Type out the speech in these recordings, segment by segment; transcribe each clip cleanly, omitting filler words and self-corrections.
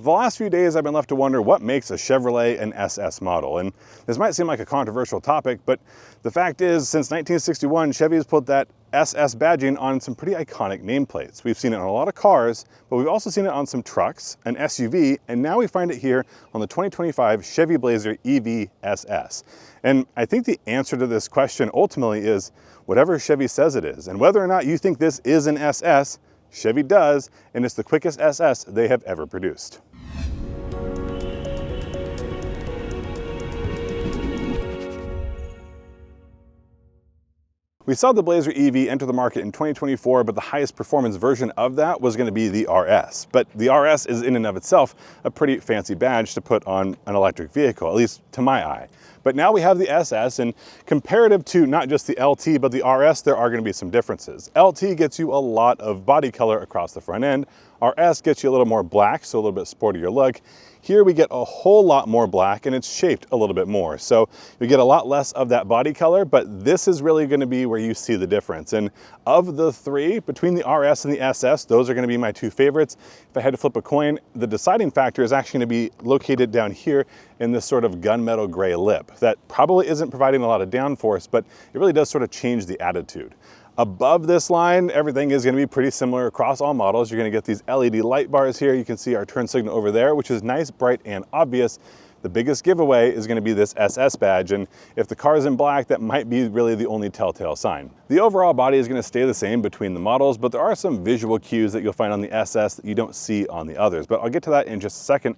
The last few days I've been left to wonder what makes a Chevrolet an SS model, and this might seem like a controversial topic, but the fact is, since 1961, Chevy has put that SS badging on some pretty iconic nameplates. We've seen it on a lot of cars, but we've also seen it on some trucks, an SUV, and now we find it here on the 2025 Chevy Blazer EV SS. And I think the answer to this question ultimately is whatever Chevy says it is, and whether or not you think this is an SS, Chevy does, and it's the quickest SS they have ever produced. We saw the Blazer EV enter the market in 2024, but the highest performance version of that was going to be the RS. But the RS is in and of itself a pretty fancy badge to put on an electric vehicle, at least to my eye. But now we have the SS, and comparative to not just the LT, but the RS, there are going to be some differences. LT gets you a lot of body color across the front end. RS gets you a little more black, so a little bit sportier look. Here we get a whole lot more black, and it's shaped a little bit more. So you get a lot less of that body color, but this is really going to be where you see the difference. And of the three, between the RS and the SS, those are going to be my two favorites. If I had to flip a coin, the deciding factor is actually going to be located down here in this sort of gunmetal gray lip. That probably isn't providing a lot of downforce, but it really does sort of change the attitude. Above this line, everything is going to be pretty similar across all models. You're going to get these LED light bars here. You can see our turn signal over there, which is nice, bright, and obvious. The biggest giveaway is going to be this SS badge, and if the car is in black, that might be really the only telltale sign. The overall body is going to stay the same between the models, but there are some visual cues that you'll find on the SS that you don't see on the others. But I'll get to that in just a second,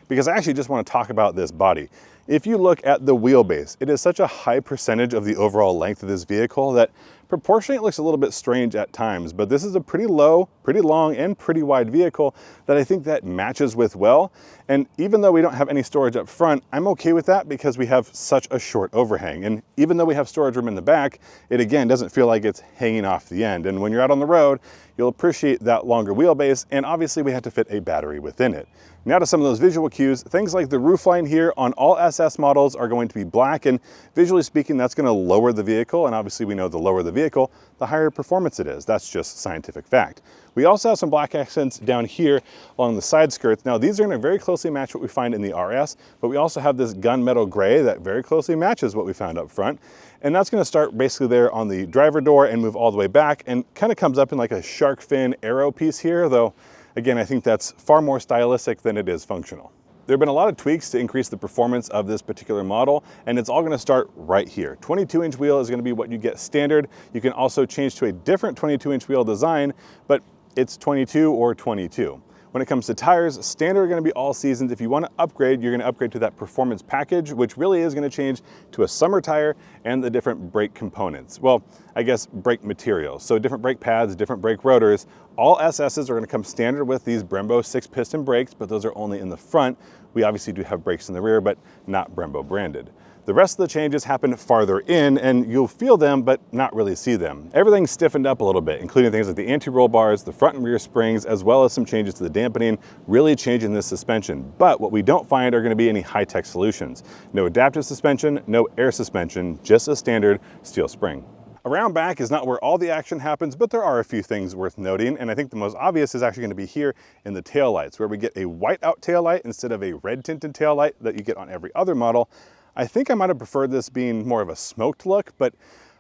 because I actually just want to talk about this body. If you look at the wheelbase, it is such a high percentage of the overall length of this vehicle that proportionally it looks a little bit strange at times, but this is a pretty low, pretty long, and pretty wide vehicle that I think that matches with well. And even though we don't have any storage up front, I'm okay with that because we have such a short overhang. And even though we have storage room in the back, it again doesn't feel like it's hanging off the end. And when you're out on the road, you'll appreciate that longer wheelbase, and obviously we had to fit a battery within it. Now to some of those visual cues, things like the roofline here on all SS models are going to be black, and visually speaking, that's going to lower the vehicle, and obviously we know the lower the vehicle, the higher performance it is. That's just scientific fact. We also have some black accents down here along the side skirts. Now these are going to very closely match what we find in the RS, but we also have this gunmetal gray that very closely matches what we found up front. And that's going to start basically there on the driver door and move all the way back and kind of comes up in like a shark fin arrow piece here, though again, I think that's far more stylistic than it is functional. There have been a lot of tweaks to increase the performance of this particular model, and it's all going to start right here. 22-inch wheel is going to be what you get standard. You can also change to a different 22-inch wheel design, but it's 22 or 22. When it comes to tires, standard are going to be all seasons. If you want to upgrade, you're going to upgrade to that performance package, which really is going to change to a summer tire and the different brake components. Well, I guess brake materials. So different brake pads, different brake rotors. All SSs are going to come standard with these Brembo 6-piston brakes, but those are only in the front. We obviously do have brakes in the rear, but not Brembo branded. The rest of the changes happen farther in, and you'll feel them, but not really see them. Everything's stiffened up a little bit, including things like the anti-roll bars, the front and rear springs, as well as some changes to the dampening, really changing this suspension. But what we don't find are going to be any high-tech solutions. No adaptive suspension, no air suspension, just a standard steel spring. Around back is not where all the action happens, but there are a few things worth noting, and I think the most obvious is actually going to be here in the taillights, where we get a white out taillight instead of a red tinted taillight that you get on every other model. I think I might have preferred this being more of a smoked look, but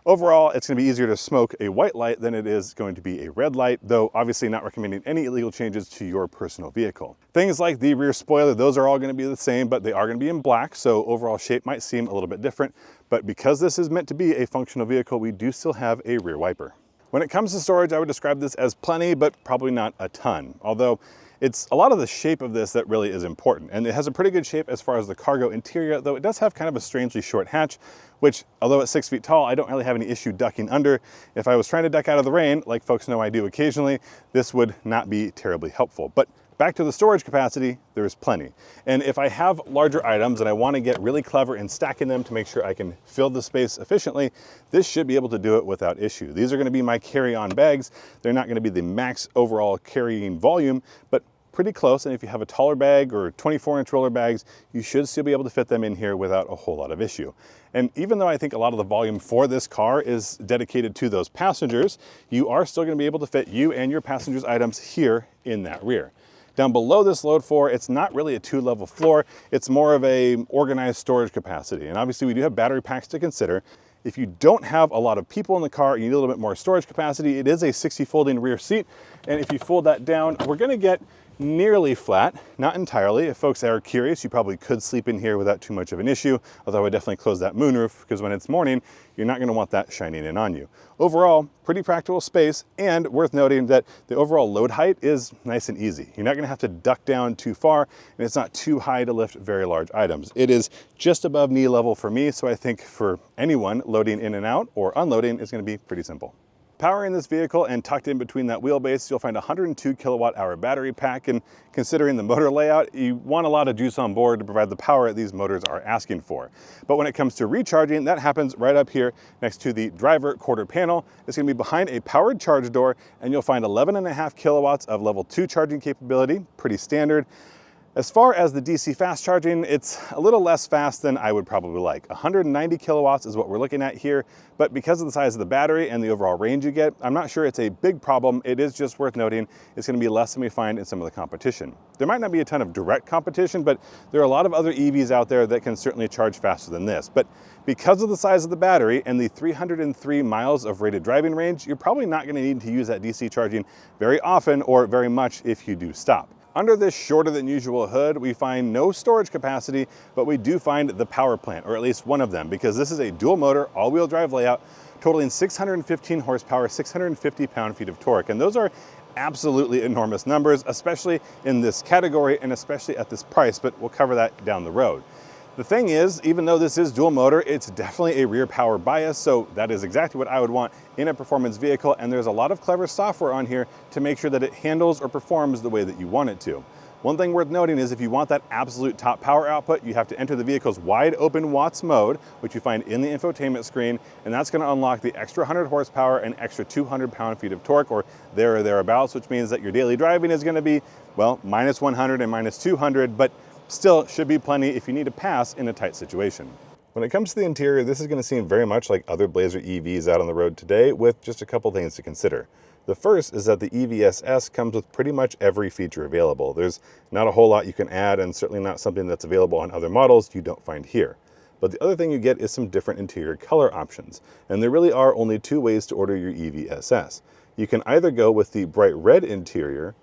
overall it's going to be easier to smoke a white light than it is going to be a red light, though obviously not recommending any illegal changes to your personal vehicle. Things like the rear spoiler, those are all going to be the same, but they are going to be in black, so overall shape might seem a little bit different. But because this is meant to be a functional vehicle, we do still have a rear wiper. When it comes to storage, I would describe this as plenty, but probably not a ton. Although it's a lot of the shape of this that really is important. And it has a pretty good shape as far as the cargo interior, though it does have kind of a strangely short hatch, which, although it's 6 feet tall, I don't really have any issue ducking under. If I was trying to duck out of the rain, like folks know I do occasionally, this would not be terribly helpful. But back to the storage capacity, there's plenty. And if I have larger items and I want to get really clever in stacking them to make sure I can fill the space efficiently, this should be able to do it without issue. These are going to be my carry-on bags. They're not going to be the max overall carrying volume, but pretty close. And if you have a taller bag or 24-inch roller bags, you should still be able to fit them in here without a whole lot of issue. And even though I think a lot of the volume for this car is dedicated to those passengers, you are still going to be able to fit you and your passengers' items here in that rear. Down below this load floor, it's not really a 2-level floor. It's more of a organized storage capacity. And obviously we do have battery packs to consider. If you don't have a lot of people in the car, you need a little bit more storage capacity. It is a 60 folding rear seat. And if you fold that down, we're gonna get nearly flat, not entirely. If folks are curious, you probably could sleep in here without too much of an issue, although I would definitely close that moonroof because when it's morning, you're not gonna want that shining in on you. Overall, pretty practical space, and worth noting that the overall load height is nice and easy. You're not gonna have to duck down too far, and it's not too high to lift very large items. It is just above knee level for me, so I think for anyone loading in and out or unloading is gonna be pretty simple. Powering this vehicle and tucked in between that wheelbase, you'll find a 102 kilowatt hour battery pack, and considering the motor layout, you want a lot of juice on board to provide the power these motors are asking for. But when it comes to recharging, that happens right up here next to the driver quarter panel. It's gonna be behind a powered charge door, and you'll find 11.5 kilowatts of level 2 charging capability, pretty standard. As far as the DC fast charging, it's a little less fast than I would probably like. 190 kilowatts is what we're looking at here, but because of the size of the battery and the overall range you get, I'm not sure it's a big problem. It is just worth noting it's gonna be less than we find in some of the competition. There might not be a ton of direct competition, but there are a lot of other EVs out there that can certainly charge faster than this. But because of the size of the battery and the 303 miles of rated driving range, you're probably not gonna need to use that DC charging very often or very much if you do stop. Under this shorter than usual hood, we find no storage capacity, but we do find the power plant, or at least one of them, because this is a dual motor, all-wheel drive layout, totaling 615 horsepower, 650 pound-feet of torque. And those are absolutely enormous numbers, especially in this category and especially at this price, but we'll cover that down the road. The thing is, even though this is dual motor, it's definitely a rear power bias, so that is exactly what I would want in a performance vehicle, and there's a lot of clever software on here to make sure that it handles or performs the way that you want it to. One thing worth noting is if you want that absolute top power output, you have to enter the vehicle's wide open watts mode, which you find in the infotainment screen, and that's gonna unlock the extra 100 horsepower and extra 200 pound-feet of torque, or there or thereabouts, which means that your daily driving is gonna be, well, minus 100 and minus 200, but still should be plenty if you need to pass in a tight situation. When it comes to the interior, this is going to seem very much like other Blazer EVs out on the road today, with just a couple things to consider. The first is that the EVSS comes with pretty much every feature available. There's not a whole lot you can add, and certainly not something that's available on other models you don't find here. But the other thing you get is some different interior color options, and there really are only two ways to order your EVSS. You can either go with the bright red interior,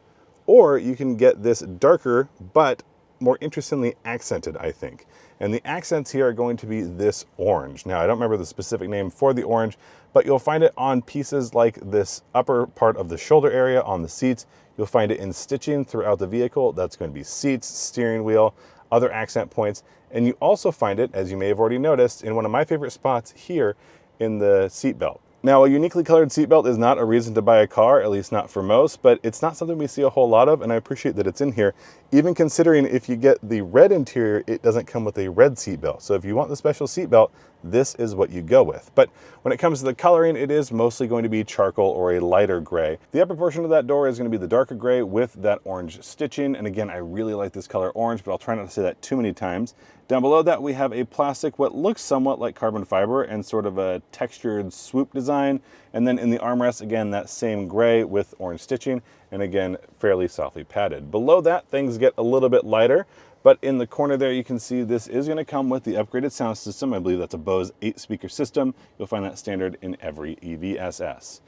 or you can get this darker but more interestingly accented, I think. And the accents here are going to be this orange. Now, I don't remember the specific name for the orange, but you'll find it on pieces like this upper part of the shoulder area on the seats. You'll find it in stitching throughout the vehicle. That's going to be seats, steering wheel, other accent points. And you also find it, as you may have already noticed, in one of my favorite spots here in the seat belt. Now, a uniquely colored seatbelt is not a reason to buy a car, at least not for most, but it's not something we see a whole lot of, and I appreciate that it's in here, even considering if you get the red interior, it doesn't come with a red seatbelt. So if you want the special seatbelt, this is what you go with. But when it comes to the coloring, it is mostly going to be charcoal or a lighter gray. The upper portion of that door is going to be the darker gray with that orange stitching. And again, I really like this color orange, but I'll try not to say that too many times. Down below that, we have a plastic, what looks somewhat like carbon fiber and sort of a textured swoop design. And then in the armrest, again, that same gray with orange stitching, and again, fairly softly padded. Below that, things get a little bit lighter, but in the corner there, you can see this is gonna come with the upgraded sound system. I believe that's a Bose 8-speaker system. You'll find that standard in every EVSS.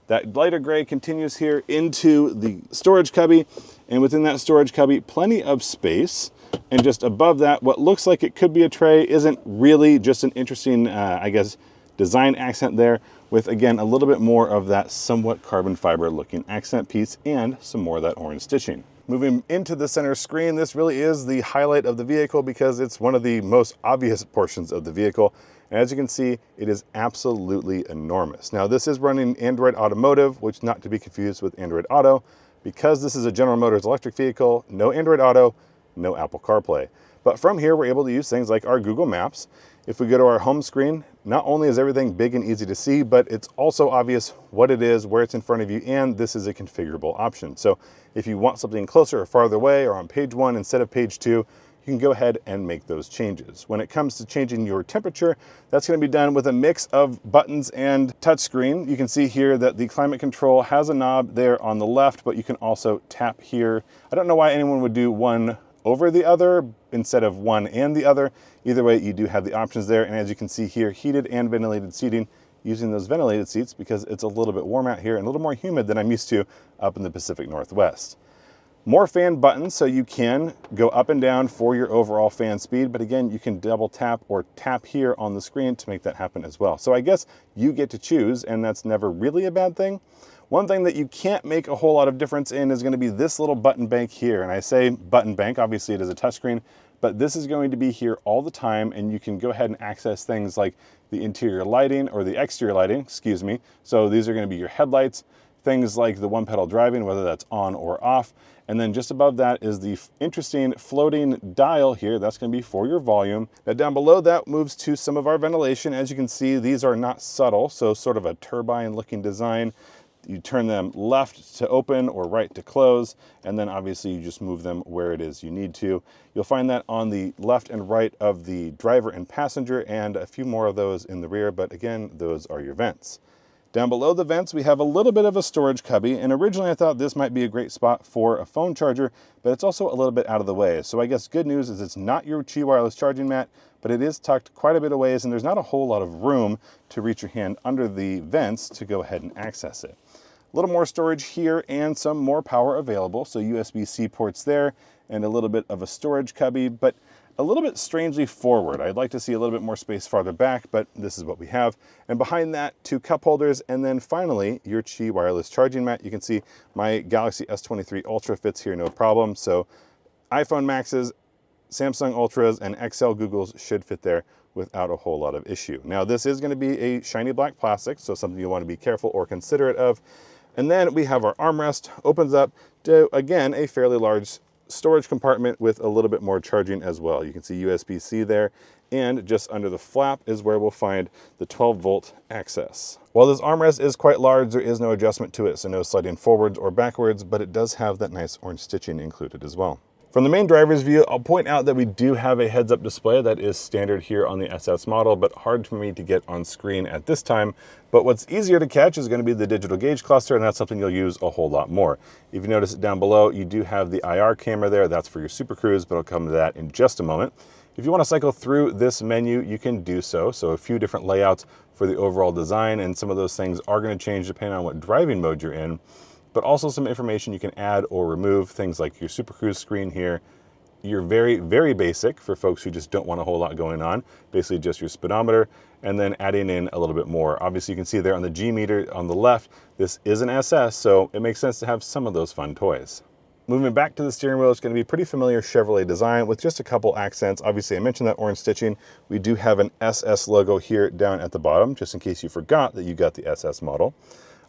That lighter gray continues here into the storage cubby, and within that storage cubby, plenty of space. And just above that, what looks like it could be a tray isn't really, just an interesting, I guess, design accent there with, again, a little bit more of that somewhat carbon fiber looking accent piece and some more of that orange stitching. Moving into the center screen, this really is the highlight of the vehicle because it's one of the most obvious portions of the vehicle. And as you can see, it is absolutely enormous. Now, this is running Android Automotive, which not to be confused with Android Auto. Because this is a General Motors electric vehicle, no Android Auto, no Apple CarPlay. But from here, we're able to use things like our Google Maps. If we go to our home screen, not only is everything big and easy to see, but it's also obvious what it is, where it's in front of you, and this is a configurable option. So if you want something closer or farther away or on page 1 instead of page 2, you can go ahead and make those changes. When it comes to changing your temperature, that's going to be done with a mix of buttons and touchscreen. You can see here that the climate control has a knob there on the left, but you can also tap here. I don't know why anyone would do one over the other instead of one and the other. Either way, you do have the options there. And as you can see here, heated and ventilated seating, using those ventilated seats because it's a little bit warm out here and a little more humid than I'm used to up in the Pacific Northwest. More fan buttons, so you can go up and down for your overall fan speed, but again, you can double tap or tap here on the screen to make that happen as well. So I guess you get to choose, and that's never really a bad thing. One thing that you can't make a whole lot of difference in is going to be this little button bank here. And I say button bank, obviously it is a touchscreen, but this is going to be here all the time, and you can go ahead and access things like the interior lighting or the exterior lighting, excuse me. So these are going to be your headlights, things like the one pedal driving, whether that's on or off. And then just above that is the interesting floating dial here. That's going to be for your volume. Now down below that moves to some of our ventilation. As you can see, these are not subtle, so sort of a turbine looking design. You turn them left to open or right to close, and then obviously you just move them where it is you need to. You'll find that on the left and right of the driver and passenger, and a few more of those in the rear, but again, those are your vents. Down below the vents, we have a little bit of a storage cubby, and originally I thought this might be a great spot for a phone charger, but it's also a little bit out of the way. So I guess good news is it's not your Qi wireless charging mat, but it is tucked quite a bit of ways, and there's not a whole lot of room to reach your hand under the vents to go ahead and access it. A little more storage here and some more power available, so USB-C ports there, and a little bit of a storage cubby, but a little bit strangely forward. I'd like to see a little bit more space farther back, but this is what we have. And behind that, 2 cup holders, and then finally, your Qi wireless charging mat. You can see my Galaxy S23 Ultra fits here no problem. So iPhone Maxes, Samsung Ultras, and XL Googles should fit there without a whole lot of issue. Now, this is going to be a shiny black plastic, so something you want to be careful or considerate of. And then we have our armrest, opens up to, again, a fairly large storage compartment with a little bit more charging as well. You can see USB-C there, and just under the flap is where we'll find the 12-volt access. While this armrest is quite large, there is no adjustment to it, so no sliding forwards or backwards, but it does have that nice orange stitching included as well. From the main driver's view, I'll point out that we do have a heads-up display that is standard here on the SS model, but hard for me to get on screen at this time. But what's easier to catch is going to be the digital gauge cluster, and that's something you'll use a whole lot more. If you notice it down below, you do have the IR camera there. That's for your Super Cruise, but I'll come to that in just a moment. If you want to cycle through this menu, you can do so. So a few different layouts for the overall design, and some of those things are going to change depending on what driving mode you're in. But also some information you can add or remove, things like your Super Cruise screen here. Your very, very basic for folks who just don't want a whole lot going on, basically just your speedometer, and then adding in a little bit more. Obviously you can see there on the G meter on the left, this is an SS, so it makes sense to have some of those fun toys. Moving back to the steering wheel, it's going to be pretty familiar Chevrolet design with just a couple accents. Obviously I mentioned that orange stitching. We do have an SS logo here down at the bottom, just in case you forgot that you got the SS model.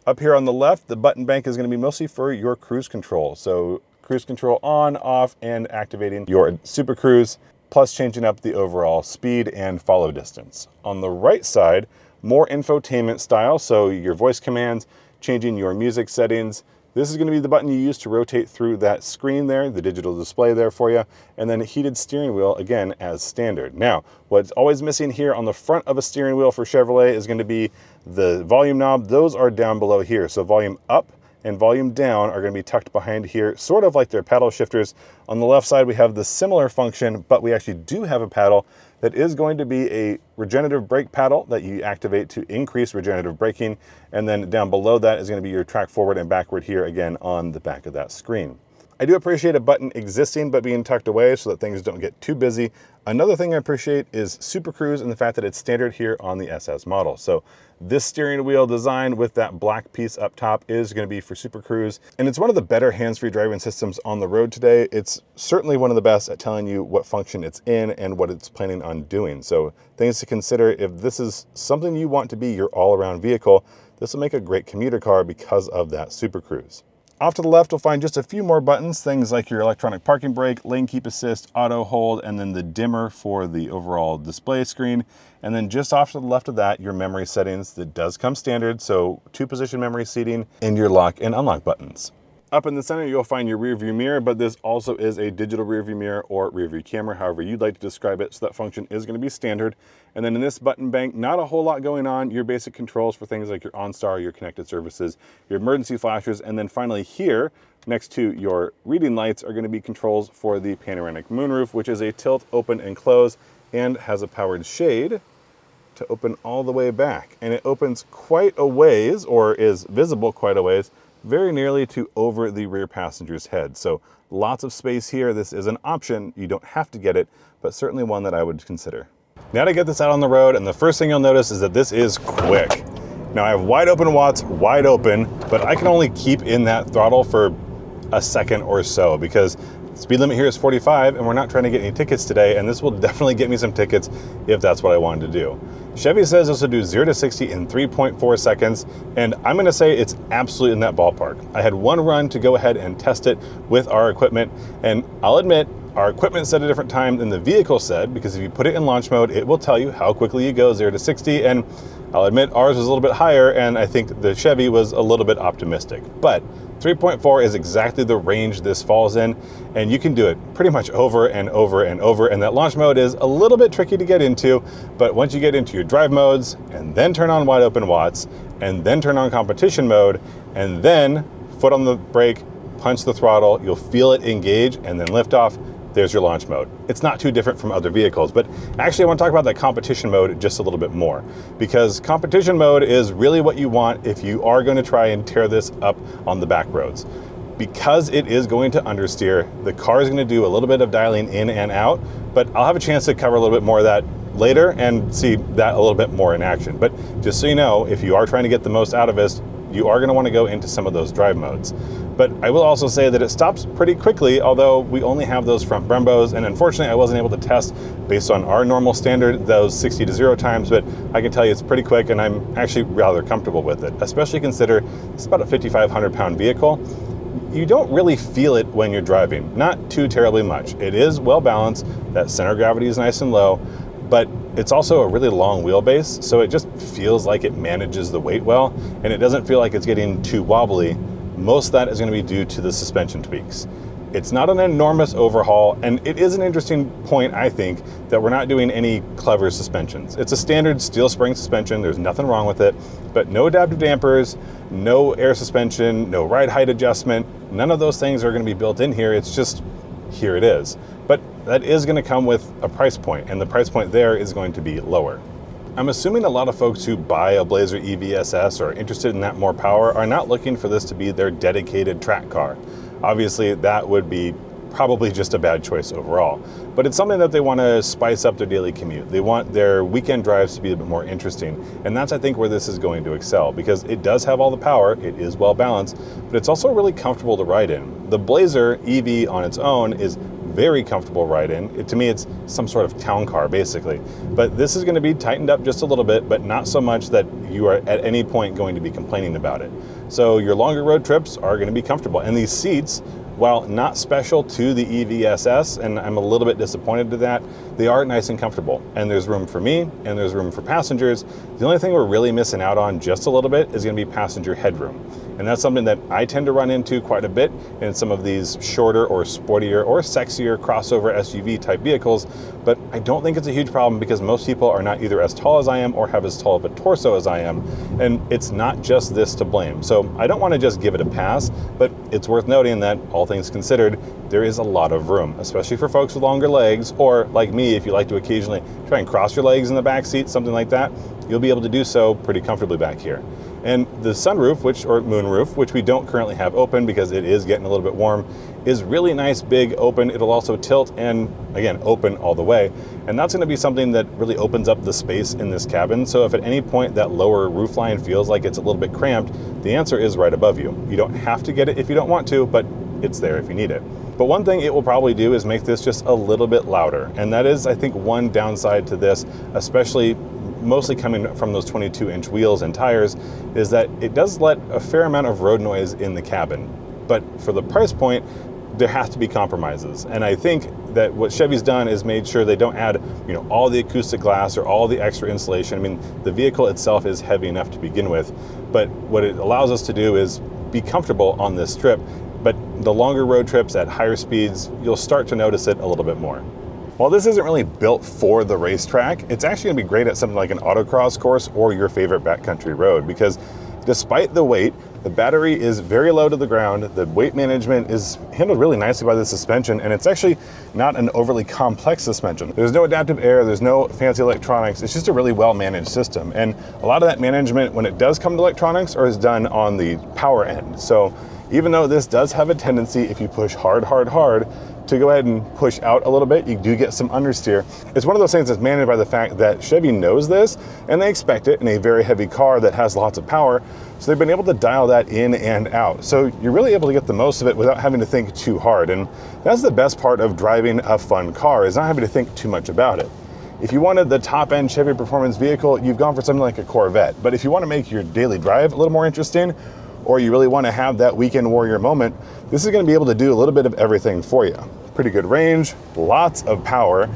Up here on the left, the button bank is going to be mostly for your cruise control. So cruise control on, off, and activating your Super Cruise, plus changing up the overall speed and follow distance. On the right side, more infotainment style, so your voice commands, changing your music settings. This is going to be the button you use to rotate through that screen there, the digital display there for you, and then heated steering wheel, again, as standard. Now, what's always missing here on the front of a steering wheel for Chevrolet is going to be the volume knob. Those are down below here, so volume up and volume down are going to be tucked behind here, sort of like their paddle shifters. On the left side, we have the similar function, but we actually do have a paddle that is going to be a regenerative brake paddle that you activate to increase regenerative braking. And then down below that is going to be your track forward and backward here again on the back of that screen. I do appreciate a button existing but being tucked away so that things don't get too busy. Another thing I appreciate is Super Cruise and the fact that it's standard here on the SS model. So this steering wheel design with that black piece up top is going to be for Super Cruise. And it's one of the better hands-free driving systems on the road today. It's certainly one of the best at telling you what function it's in and what it's planning on doing. So things to consider if this is something you want to be your all-around vehicle, this will make a great commuter car because of that Super Cruise. Off to the left, we'll find just a few more buttons, things like your electronic parking brake, lane keep assist, auto hold, and then the dimmer for the overall display screen. And then just off to the left of that, your memory settings that does come standard, so 2-position memory seating and your lock and unlock buttons. Up in the center, you'll find your rear view mirror, but this also is a digital rear view mirror or rear view camera, however you'd like to describe it. So that function is going to be standard. And then in this button bank, not a whole lot going on. Your basic controls for things like your OnStar, your connected services, your emergency flashers. And then finally here, next to your reading lights, are going to be controls for the panoramic moonroof, which is a tilt, open, and close, and has a powered shade to open all the way back. And it opens quite a ways, or is visible quite a ways, very nearly to over the rear passenger's head. So lots of space here. This is an option. You don't have to get it, but certainly one that I would consider. Now to get this out on the road, and the first thing you'll notice is that this is quick. Now I have wide open watts, wide open, but I can only keep in that throttle for a second or so because speed limit here is 45 and we're not trying to get any tickets today, and this will definitely get me some tickets if that's what I wanted to do. Chevy says this will do 0 to 60 in 3.4 seconds, and I'm going to say it's absolutely in that ballpark. I had one run to go ahead and test it with our equipment, and I'll admit our equipment said a different time than the vehicle said, because if you put it in launch mode, it will tell you how quickly you go 0 to 60, and I'll admit ours was a little bit higher, and I think the Chevy was a little bit optimistic. But 3.4 is exactly the range this falls in, and you can do it pretty much over and over and over, and that launch mode is a little bit tricky to get into, but once you get into your drive modes, and then turn on wide open watts, and then turn on competition mode, and then foot on the brake, punch the throttle, you'll feel it engage, and then lift off. There's your launch mode. It's not too different from other vehicles, but actually I want to talk about that competition mode just a little bit more, because competition mode is really what you want if you are going to try and tear this up on the back roads. Because it is going to understeer, the car is going to do a little bit of dialing in and out, but I'll have a chance to cover a little bit more of that later and see that a little bit more in action. But just so you know, if you are trying to get the most out of this, you are going to want to go into some of those drive modes. But I will also say that it stops pretty quickly, although we only have those front Brembos, and unfortunately I wasn't able to test based on our normal standard those 60 to 0 times, but I can tell you it's pretty quick, and I'm actually rather comfortable with it, especially consider it's about a 5,500 pound vehicle. You don't really feel it when you're driving, not too terribly much. It is well balanced, that center of gravity is nice and low, but it's also a really long wheelbase, so it just feels like it manages the weight well, and it doesn't feel like it's getting too wobbly. Most of that is going to be due to the suspension tweaks. It's not an enormous overhaul, and it is an interesting point, I think, that we're not doing any clever suspensions. It's a standard steel spring suspension, there's nothing wrong with it, but no adaptive dampers, no air suspension, no ride height adjustment, none of those things are going to be built in here. It's just, here it is. But that is going to come with a price point, and the price point there is going to be lower. I'm assuming a lot of folks who buy a Blazer EVSS or are interested in that more power are not looking for this to be their dedicated track car. Obviously, that would be probably just a bad choice overall. But it's something that they want to spice up their daily commute. They want their weekend drives to be a bit more interesting. And that's, I think, where this is going to excel, because it does have all the power, it is well balanced, but it's also really comfortable to ride in. The Blazer EV on its own is very comfortable ride in. To me, it's some sort of town car, basically. But this is going to be tightened up just a little bit, but not so much that you are at any point going to be complaining about it. So your longer road trips are going to be comfortable. And these seats, while not special to the EVSS, and I'm a little bit disappointed to that, they are nice and comfortable. And there's room for me, and there's room for passengers. The only thing we're really missing out on just a little bit is going to be passenger headroom. And that's something that I tend to run into quite a bit in some of these shorter or sportier or sexier crossover SUV type vehicles. But I don't think it's a huge problem, because most people are not either as tall as I am or have as tall of a torso as I am. And it's not just this to blame. So I don't want to just give it a pass, but it's worth noting that all things considered, there is a lot of room, especially for folks with longer legs, or like me, if you like to occasionally try and cross your legs in the back seat, something like that, you'll be able to do so pretty comfortably back here. And the sunroof, or moonroof, which we don't currently have open because it is getting a little bit warm, is really nice, big, open. It'll also tilt and, again, open all the way. And that's going to be something that really opens up the space in this cabin. So if at any point that lower roofline feels like it's a little bit cramped, the answer is right above you. You don't have to get it if you don't want to, but it's there if you need it. But one thing it will probably do is make this just a little bit louder. And that is, I think, one downside to this, especially mostly coming from those 22-inch wheels and tires, is that it does let a fair amount of road noise in the cabin. But for the price point, there has to be compromises. And I think that what Chevy's done is made sure they don't add, all the acoustic glass or all the extra insulation. I mean, the vehicle itself is heavy enough to begin with, but what it allows us to do is be comfortable on this strip, the longer road trips at higher speeds, you'll start to notice it a little bit more. While this isn't really built for the racetrack, it's actually gonna be great at something like an autocross course or your favorite backcountry road, because despite the weight, the battery is very low to the ground, the weight management is handled really nicely by the suspension, and it's actually not an overly complex suspension. There's no adaptive air, there's no fancy electronics, it's just a really well-managed system. And a lot of that management, when it does come to electronics, is done on the power end. So even though this does have a tendency, if you push hard, to go ahead and push out a little bit, you do get some understeer. It's one of those things that's managed by the fact that Chevy knows this and they expect it in a very heavy car that has lots of power. So they've been able to dial that in and out. So you're really able to get the most of it without having to think too hard. And that's the best part of driving a fun car, is not having to think too much about it. If you wanted the top-end Chevy performance vehicle, you've gone for something like a Corvette. But if you want to make your daily drive a little more interesting, or you really want to have that weekend warrior moment, this is going to be able to do a little bit of everything for you. Pretty good range, lots of power,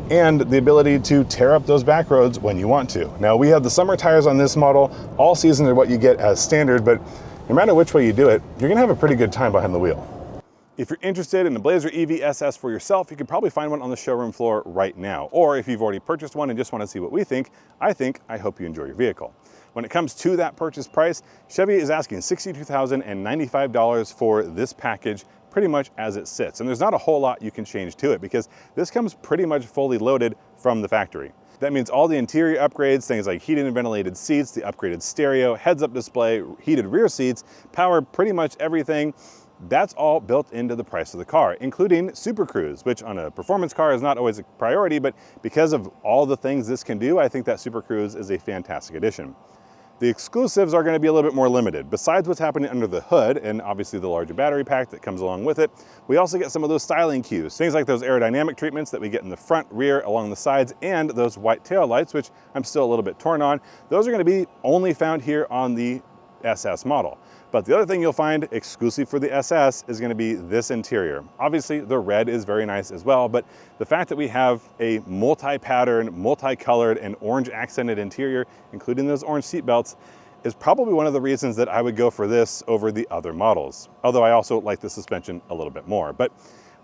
and the ability to tear up those back roads when you want to. Now, we have the summer tires on this model. All seasons are what you get as standard, but no matter which way you do it, you're gonna have a pretty good time behind the wheel. If you're interested in a Blazer EV SS for yourself, you can probably find one on the showroom floor right now. Or if you've already purchased one and just want to see what we think, I hope you enjoy your vehicle. When it comes to that purchase price, Chevy is asking $62,095 for this package, pretty much as it sits. And there's not a whole lot you can change to it because this comes pretty much fully loaded from the factory. That means all the interior upgrades, things like heated and ventilated seats, the upgraded stereo, heads-up display, heated rear seats, power, pretty much everything. That's all built into the price of the car, including Super Cruise, which on a performance car is not always a priority, but because of all the things this can do, I think that Super Cruise is a fantastic addition. The exclusives are going to be a little bit more limited. Besides what's happening under the hood, and obviously the larger battery pack that comes along with it, we also get some of those styling cues. Things like those aerodynamic treatments that we get in the front, rear, along the sides, and those white tail lights, which I'm still a little bit torn on. Those are going to be only found here on the SS model. But the other thing you'll find exclusive for the SS is going to be this interior. Obviously, the red is very nice as well, but the fact that we have a multi-pattern, multi-colored, and orange accented interior, including those orange seat belts, is probably one of the reasons that I would go for this over the other models. Although I also like the suspension a little bit more. But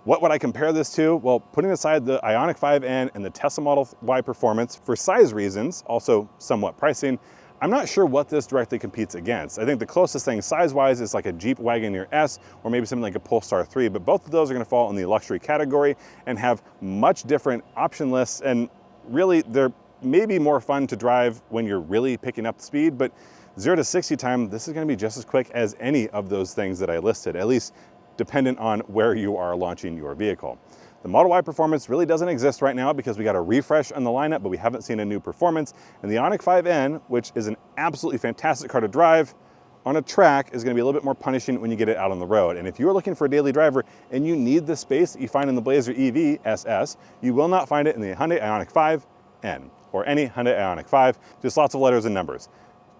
what would I compare this to? Well, putting aside the Ioniq 5N and the Tesla Model Y Performance for size reasons, also somewhat pricing, I'm not sure what this directly competes against. I think the closest thing size-wise is like a Jeep Wagoneer S or maybe something like a Polestar 3, but both of those are gonna fall in the luxury category and have much different option lists, and really they're maybe more fun to drive when you're really picking up the speed, but 0 to 60 time, this is gonna be just as quick as any of those things that I listed, at least dependent on where you are launching your vehicle. The Model Y Performance really doesn't exist right now because we got a refresh on the lineup, but we haven't seen a new performance. And the Ioniq 5N, which is an absolutely fantastic car to drive on a track, is gonna be a little bit more punishing when you get it out on the road. And if you're looking for a daily driver and you need the space that you find in the Blazer EV SS, you will not find it in the Hyundai Ioniq 5N or any Hyundai Ioniq 5, just lots of letters and numbers.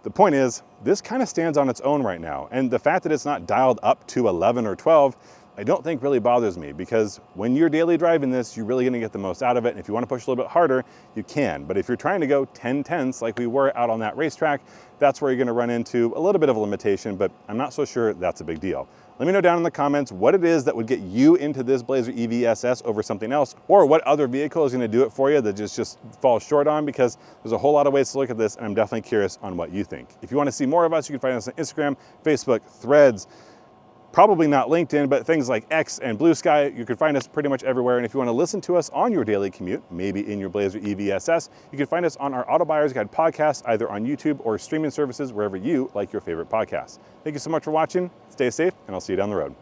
The point is, this kind of stands on its own right now. And the fact that it's not dialed up to 11 or 12, I don't think really bothers me, because when you're daily driving this, you're really gonna get the most out of it. And if you wanna push a little bit harder, you can. But if you're trying to go 10/10ths like we were out on that racetrack, that's where you're gonna run into a little bit of a limitation, but I'm not so sure that's a big deal. Let me know down in the comments what it is that would get you into this Blazer EV SS over something else, or what other vehicle is gonna do it for you that just falls short on, because there's a whole lot of ways to look at this, and I'm definitely curious on what you think. If you wanna see more of us, you can find us on Instagram, Facebook, Threads, probably not LinkedIn, but things like X and Blue Sky. You can find us pretty much everywhere. And if you want to listen to us on your daily commute, maybe in your Blazer EV SS, you can find us on our Auto Buyer's Guide podcast, either on YouTube or streaming services, wherever you like your favorite podcasts. Thank you so much for watching. Stay safe, and I'll see you down the road.